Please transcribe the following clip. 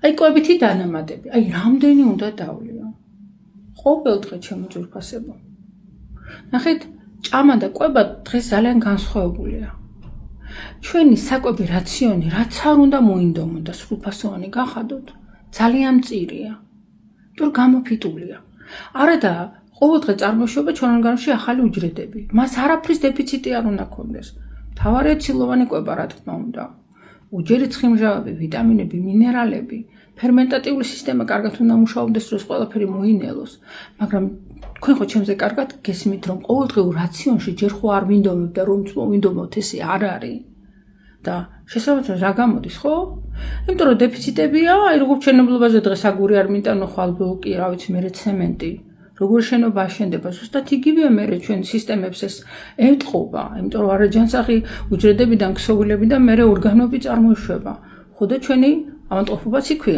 აი კვებითი დანამატები, აი რამდენი უნდა დავლეო. ყოველ დღე ჩემო ძვირფასებო. ნახეთ, ჭამა და კვება დღეს ძალიან განსხვავებულია. ჩვენი საკვები რაციონი რაც არ უნდა მოინდომოთ და სრულფასოვანი გახადოთ, ძალიან მწირია. იმიტომ გამოფიტულია. არადა ყოველ დღე წარმოშობა ჩვენ ორგანიზმში ახალი უჯრედები. მას არაფრის დეფიციტი არ უნდა ქონდეს. მთავარია ცილოვანი კვება, რა თქმა უნდა. უჯერი ცხიმჟავები, ვიტამინები, მინერალები, ფერმენტატიული სისტემა კარგად უნდა მუშაობდეს, რომ ყველაფერი მოინელოს. მაგრამ თქვენ ხო ჩემზე კარგად გესმით, რომ ყოველდღიურ რაციონში ჯერ ხო არ ვინდომებ და რომ ვინდომოთ, ესე არ არის. და შესაბამისად რა გამოდის, ხო? იმიტომ რომ დეფიციტებია, აი როგორც მშენებლობაზე დღეს აგური არ მინდა, ხვალბლოკი, რა ვიცი, მერე ცემენტი. როგორ შენობა აშენდება, ზუსტად იგივეა მერე ჩვენ სისტემებს ეს ემტყობა, იმიტომ რომ არაჯანსაღი უჯრედებიდან, ქსოვილებიდან მერე ორგანოები წარმოიშვება. ხო და ჩვენი ავადმყოფობაც იქვეა.